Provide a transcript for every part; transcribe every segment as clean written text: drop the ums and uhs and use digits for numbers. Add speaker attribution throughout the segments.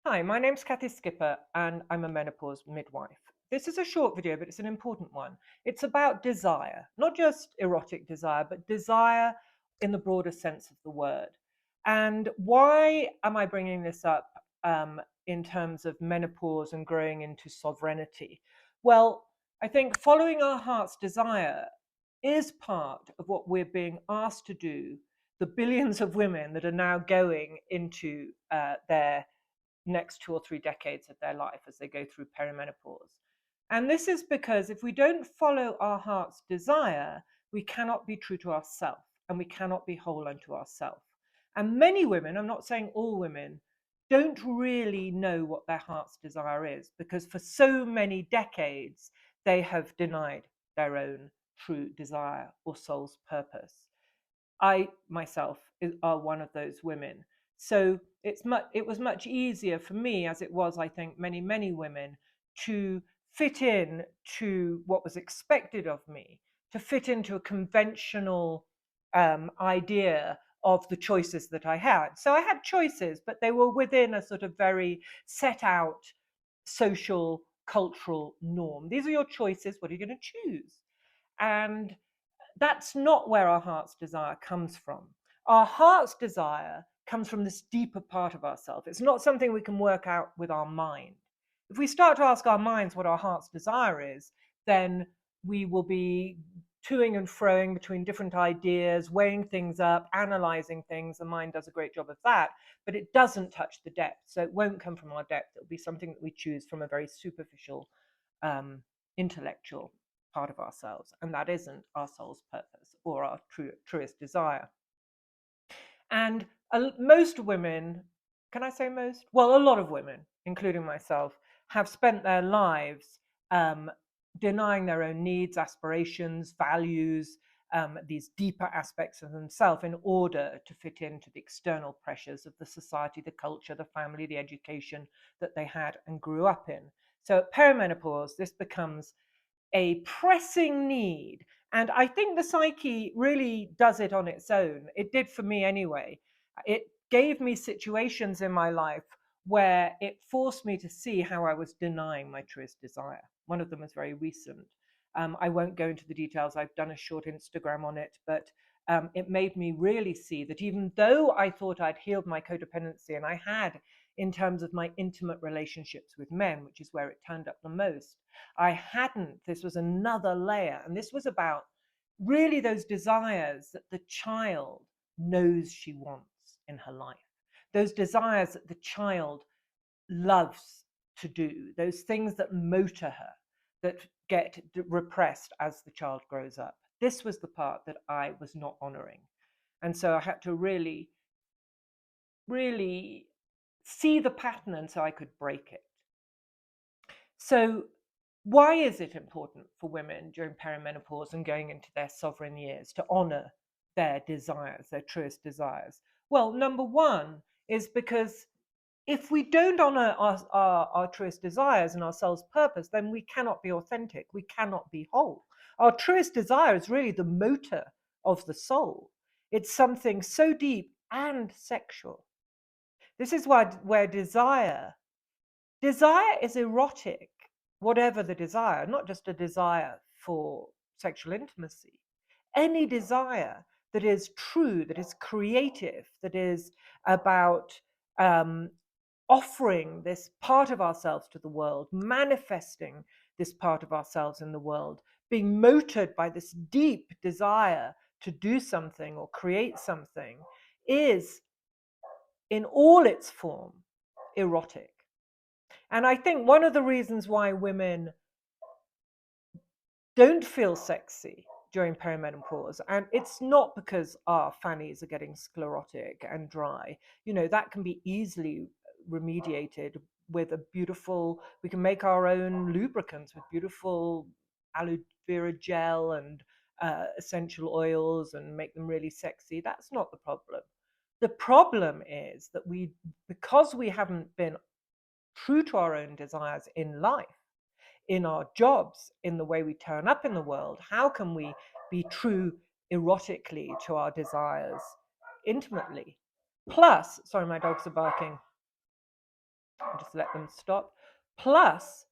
Speaker 1: Hi, my name's Kathy Skipper and I'm a menopause midwife. This is a short video, but it's an important one. It's about desire, not just erotic desire, but desire in the broader sense of the word. And why am I bringing this up in terms of menopause and growing into sovereignty? Well, I think following our heart's desire is part of what we're being asked to do, the billions of women that are now going into their next 2 or 3 decades of their life as they go through perimenopause. And this is because if we don't follow our heart's desire, we cannot be true to ourselves and we cannot be whole unto ourselves. And many women, I'm not saying all women, don't really know what their heart's desire is because for so many decades they have denied their own true desire or soul's purpose. I myself are one of those women. So it was much easier for me, as it was, I think, many women, to fit in to what was expected of me, to fit into a conventional idea of the choices that I had. So I had choices, but they were within a sort of very set out social, cultural norm. These are your choices. What are you going to choose? And that's not where our heart's desire comes from. Our heart's desire comes from this deeper part of ourselves. It's not something we can work out with our mind. If we start to ask our minds what our heart's desire is, then we will be toing and froing between different ideas, weighing things up, analyzing things. The mind does a great job of that, but it doesn't touch the depth. So it won't come from our depth. It'll be something that we choose from a very superficial, intellectual part of ourselves, and that isn't our soul's purpose or our truest desire. And most women, can I say most? Well, a lot of women, including myself, have spent their lives denying their own needs, aspirations, values, these deeper aspects of themselves in order to fit into the external pressures of the society, the culture, the family, the education that they had and grew up in. So at perimenopause, this becomes a pressing need. And I think the psyche really does it on its own. It did for me anyway. It gave me situations in my life where it forced me to see how I was denying my truest desire. One of them was very recent. I won't go into the details. I've done a short Instagram on it, but it made me really see that even though I thought I'd healed my codependency, and I had in terms of my intimate relationships with men, which is where it turned up the most, I hadn't. This was another layer. And this was about really those desires that the child knows she wants in her life, those desires that the child loves to do, those things that motor her, that get repressed as the child grows up. This was the part that I was not honoring. And so I had to really see the pattern and so I could break it. So why is it important for women during perimenopause and going into their sovereign years to honor their desires, their truest desires? Well, number one is because if we don't honor our truest desires and our soul's purpose, then we cannot be authentic. We cannot be whole. Our truest desire is really the motor of the soul. It's something so deep and sexual. This is why where desire is erotic, whatever the desire, not just a desire for sexual intimacy. Any desire that is true, that is creative, that is about um, offering this part of ourselves to the world, manifesting this part of ourselves in the world, being motored by this deep desire to do something or create something, is in all its form erotic. And I think one of the reasons why women don't feel sexy during perimenopause, and it's not because our fannies are getting sclerotic and dry, that can be easily remediated with we can make our own lubricants with beautiful aloe vera gel and essential oils and make them really sexy. That's not the problem. The problem is that because we haven't been true to our own desires in life, in our jobs, in the way we turn up in the world, how can we be true erotically to our desires intimately? Plus, sorry, my dogs are barking. Just let them stop. Plus,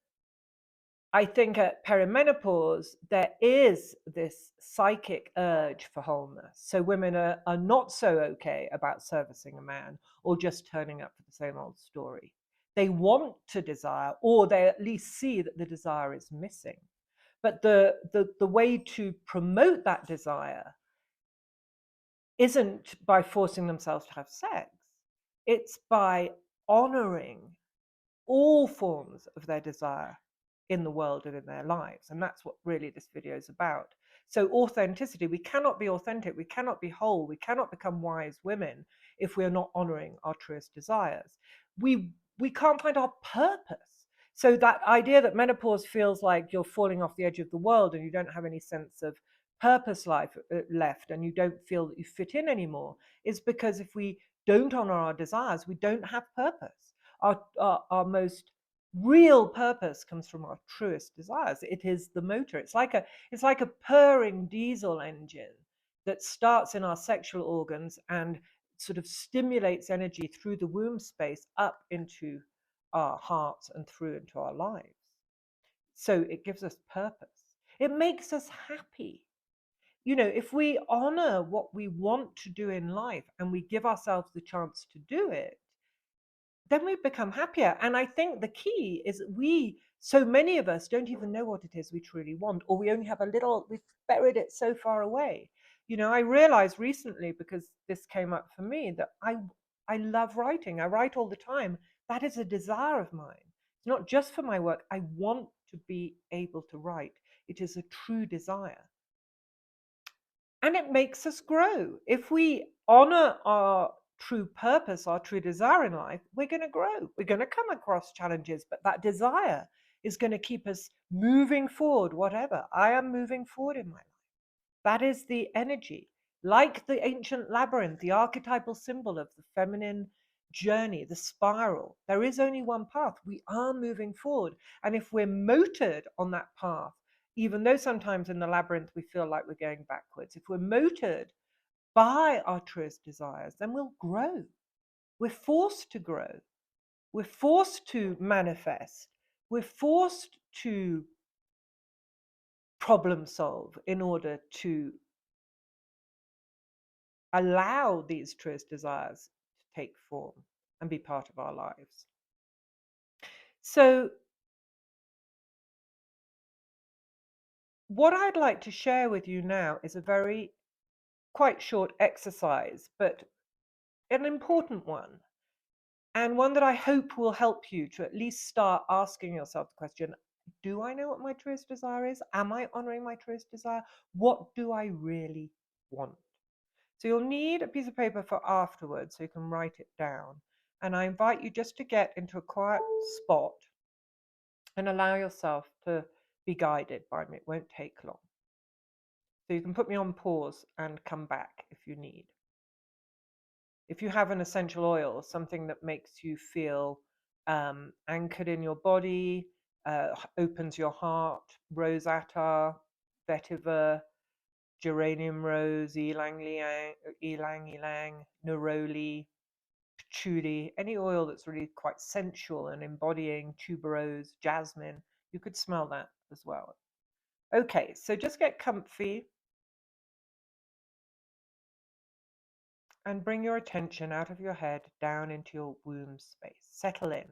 Speaker 1: I think at perimenopause, there is this psychic urge for wholeness. So women are not so okay about servicing a man or just turning up for the same old story. They want to desire, or they at least see that the desire is missing. But the way to promote that desire isn't by forcing themselves to have sex, it's by honoring all forms of their desire in the world and in their lives. And that's what really this video is about. So, authenticity, we cannot be authentic, we cannot be whole, we cannot become wise women if we are not honoring our truest desires. We can't find our purpose. So, that idea that menopause feels like you're falling off the edge of the world and you don't have any sense of purpose left and you don't feel that you fit in anymore is because if we don't honor our desires, we don't have purpose. Our most real purpose comes from our truest desires. It is the motor. It's like a purring diesel engine that starts in our sexual organs and sort of stimulates energy through the womb space up into our hearts and through into our lives. So it gives us purpose. It makes us happy. You know, if we honor what we want to do in life and we give ourselves the chance to do it, then we become happier. And I think the key is that so many of us don't even know what it is we truly want, or we only have we've buried it so far away. You know, I realized recently, because this came up for me, that I love writing. I write all the time. That is a desire of mine. It's not just for my work. I want to be able to write. It is a true desire. And it makes us grow. If we honor our true purpose, our true desire in life, we're going to grow. We're going to come across challenges, but that desire is going to keep us moving forward, whatever. I am moving forward in my life. That is the energy. Like the ancient labyrinth, the archetypal symbol of the feminine journey, the spiral, there is only one path. We are moving forward. And if we're motored on that path, even though sometimes in the labyrinth we feel like we're going backwards, if we're motored by our truest desires, then we'll grow. We're forced to grow. We're forced to manifest. We're forced to problem solve in order to allow these truest desires to take form and be part of our lives. So, what I'd like to share with you now is a very quite short exercise, but an important one, and one that I hope will help you to at least start asking yourself the question, do I know what my truest desire is? Am I honoring my truest desire? What do I really want? So you'll need a piece of paper for afterwards so you can write it down. And I invite you just to get into a quiet spot and allow yourself to be guided by me. It won't take long. So you can put me on pause and come back if you need. If you have an essential oil, something that makes you feel anchored in your body, opens your heart, rose attar, vetiver, geranium rose, ylang ylang, neroli, patchouli, any oil that's really quite sensual and embodying tuberose, jasmine, you could smell that as well. Okay, so just get comfy and bring your attention out of your head down into your womb space. Settle in.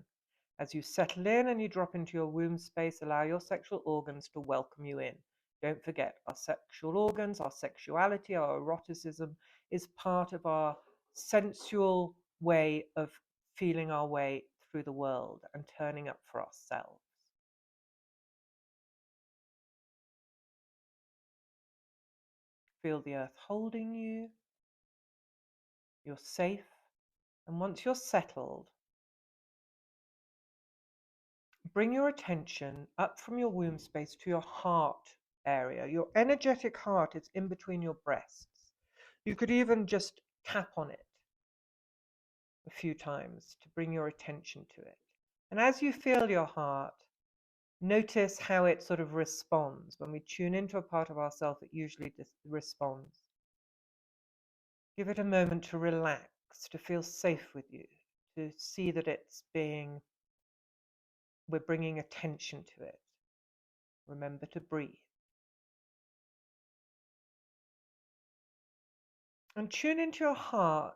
Speaker 1: As you settle in and you drop into your womb space, allow your sexual organs to welcome you in. Don't forget, our sexual organs, our sexuality, our eroticism is part of our sensual way of feeling our way through the world and turning up for ourselves. Feel the earth holding you. You're safe. And once you're settled, bring your attention up from your womb space to your heart area. Your energetic heart is in between your breasts. You could even just tap on it a few times to bring your attention to it. And as you feel your heart, notice how it sort of responds. When we tune into a part of ourselves, it usually responds. Give it a moment to relax, to feel safe with you, to see that it's being We're bringing attention to it. Remember to breathe. And tune into your heart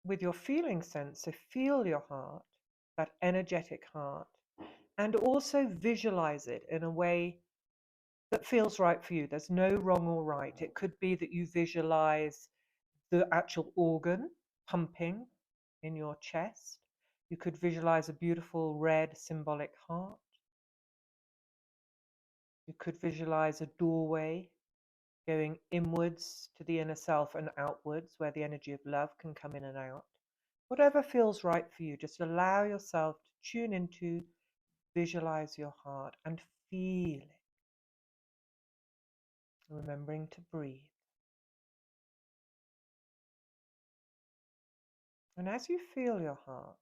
Speaker 1: with your feeling sense. So feel your heart, that energetic heart, and also visualize it in a way that feels right for you. There's no wrong or right. It could be that you visualize the actual organ pumping in your chest. You could visualize a beautiful red symbolic heart. You could visualize a doorway going inwards to the inner self and outwards, where the energy of love can come in and out. Whatever feels right for you, just allow yourself to tune into, visualize your heart and feel it. Remembering to breathe. And as you feel your heart,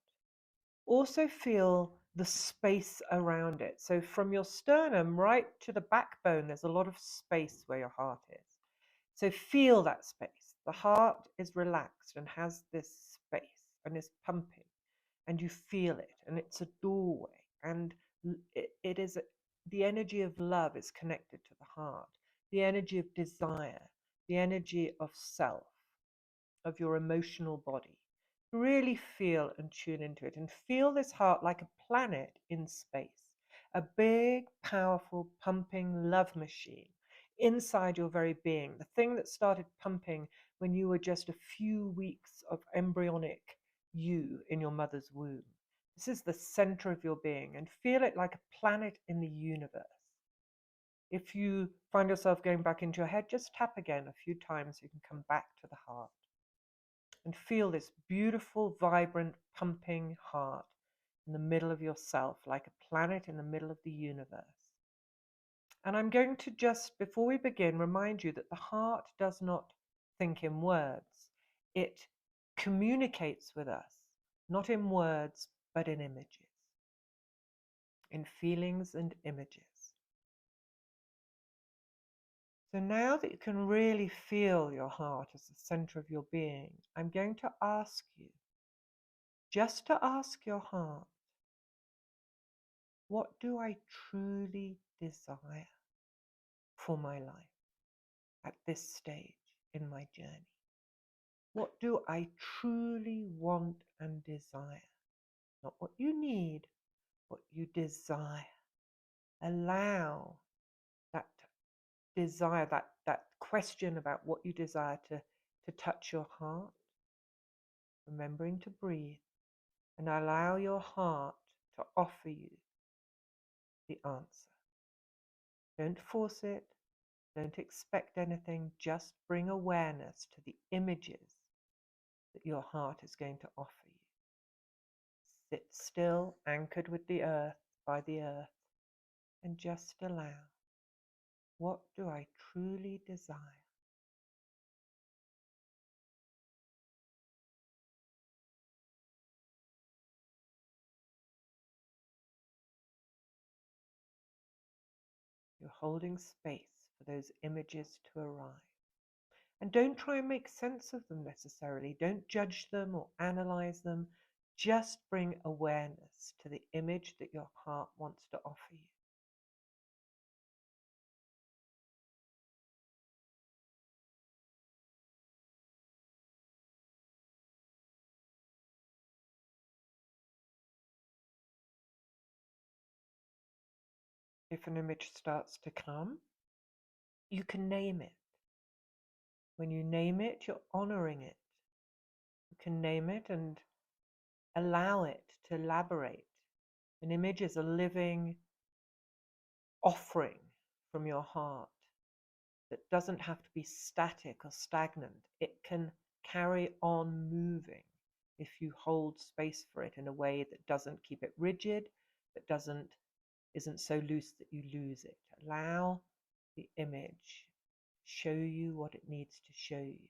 Speaker 1: also feel the space around it. So from your sternum right to the backbone, there's a lot of space where your heart is. So feel that space. The heart is relaxed and has this space and is pumping, and you feel it, and it's a doorway, and it is the energy of love is connected to the heart, the energy of desire, the energy of self, of your emotional body. Really feel and tune into it, and feel this heart like a planet in space, a big, powerful, pumping love machine inside your very being, the thing that started pumping when you were just a few weeks of embryonic you in your mother's womb. This is the center of your being, and feel it like a planet in the universe. If you find yourself going back into your head, just tap again a few times so you can come back to the heart. And feel this beautiful, vibrant, pumping heart in the middle of yourself, like a planet in the middle of the universe. And I'm going to just, before we begin, remind you that the heart does not think in words. It communicates with us, not in words, but in images, in feelings and images. So now that you can really feel your heart as the center of your being, I'm going to ask you, just to ask your heart, what do I truly desire for my life at this stage in my journey? What do I truly want and desire? Not what you need, what you desire. Allow that desire, that question about what you desire to touch your heart, remembering to breathe, and allow your heart to offer you the answer. Don't force it. Don't expect anything. Just bring awareness to the images that your heart is going to offer you. Sit still, anchored with the earth, by the earth, and just allow. What do I truly desire? You're holding space for those images to arrive. And don't try and make sense of them necessarily. Don't judge them or analyze them. Just bring awareness to the image that your heart wants to offer you. If an image starts to come, you can name it. When you name it, you're honoring it. You can name it and allow it to elaborate. An image is a living offering from your heart that doesn't have to be static or stagnant. It can carry on moving if you hold space for it in a way that doesn't keep it rigid, that isn't so loose that you lose it. Allow the image show you what it needs to show you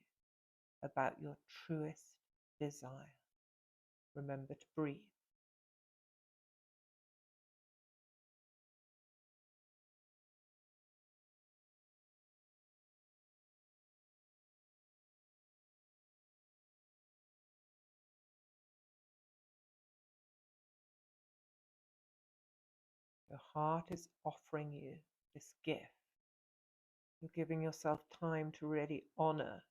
Speaker 1: about your truest desire. Remember to breathe. Your heart is offering you this gift. You're giving yourself time to really honor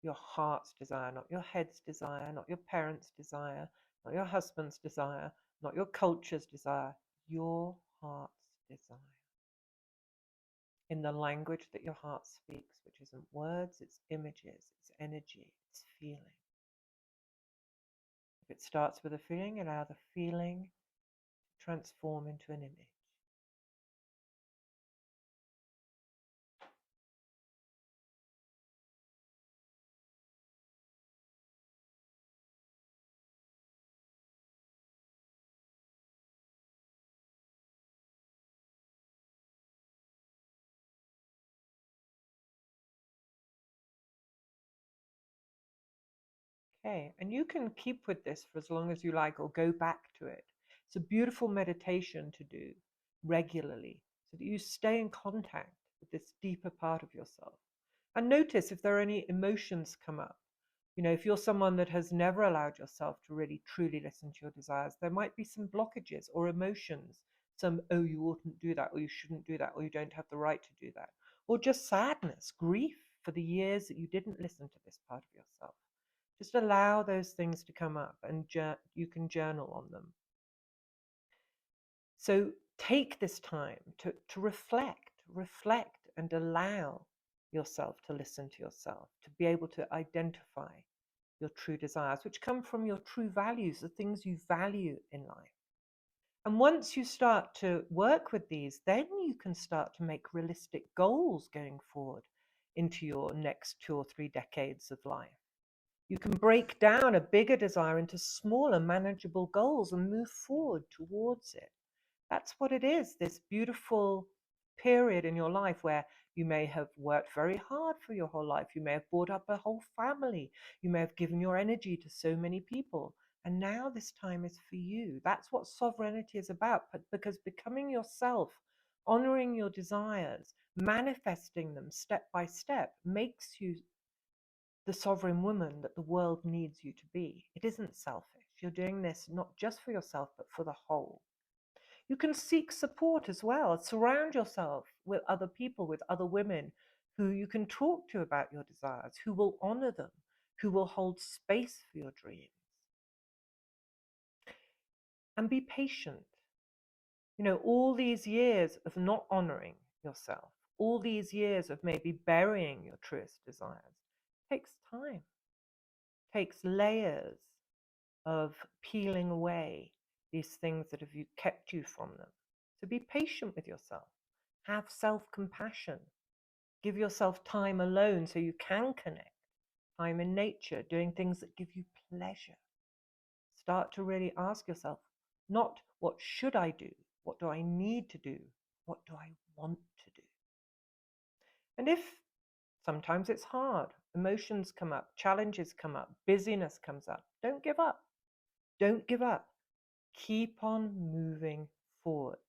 Speaker 1: your heart's desire, not your head's desire, not your parents' desire, not your husband's desire, not your culture's desire, your heart's desire. In the language that your heart speaks, which isn't words, it's images, it's energy, it's feeling. If it starts with a feeling, allow the feeling to transform into an image. Okay, and you can keep with this for as long as you like or go back to it. It's a beautiful meditation to do regularly so that you stay in contact with this deeper part of yourself. And notice if there are any emotions come up. You know, if you're someone that has never allowed yourself to really truly listen to your desires, there might be some blockages or emotions. Some, oh, you oughtn't do that, or you shouldn't do that, or you don't have the right to do that. Or just sadness, grief for the years that you didn't listen to this part of yourself. Just allow those things to come up and you can journal on them. So take this time to reflect and allow yourself to listen to yourself, to be able to identify your true desires, which come from your true values, the things you value in life. And once you start to work with these, then you can start to make realistic goals going forward into your next 2 or 3 decades of life. You can break down a bigger desire into smaller, manageable goals and move forward towards it. That's what it is, this beautiful period in your life where you may have worked very hard for your whole life. You may have brought up a whole family. You may have given your energy to so many people. And now this time is for you. That's what sovereignty is about. But because becoming yourself, honoring your desires, manifesting them step by step makes you the sovereign woman that the world needs you to be. It isn't selfish. You're doing this not just for yourself, but for the whole. You can seek support as well. Surround yourself with other people, with other women who you can talk to about your desires, who will honor them, who will hold space for your dreams. And be patient. You know, all these years of not honoring yourself, all these years of maybe burying your truest desires, takes time, takes layers of peeling away these things that have kept you from them. So be patient with yourself. Have self-compassion. Give yourself time alone so you can connect. Time in nature, doing things that give you pleasure. Start to really ask yourself, not what should I do? What do I need to do? What do I want to do? And if sometimes it's hard, emotions come up, challenges come up, busyness comes up, don't give up. Don't give up. Keep on moving forward.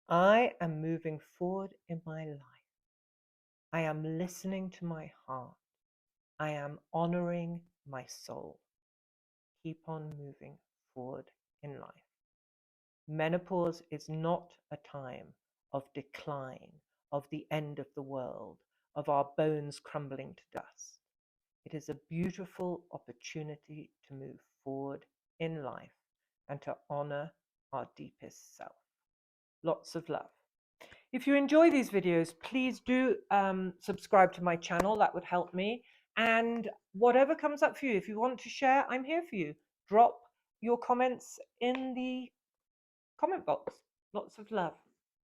Speaker 1: I am moving forward in my life. I am listening to my heart. I am honoring my soul. Keep on moving forward in life. Menopause is not a time of decline, of the end of the world, of our bones crumbling to dust. It is a beautiful opportunity to move forward in life and to honor our deepest self. Lots of love. If you enjoy these videos, please do subscribe to my channel. That would help me. And whatever comes up for you, if you want to share, I'm here for you. Drop your comments in the comment box. Lots of love.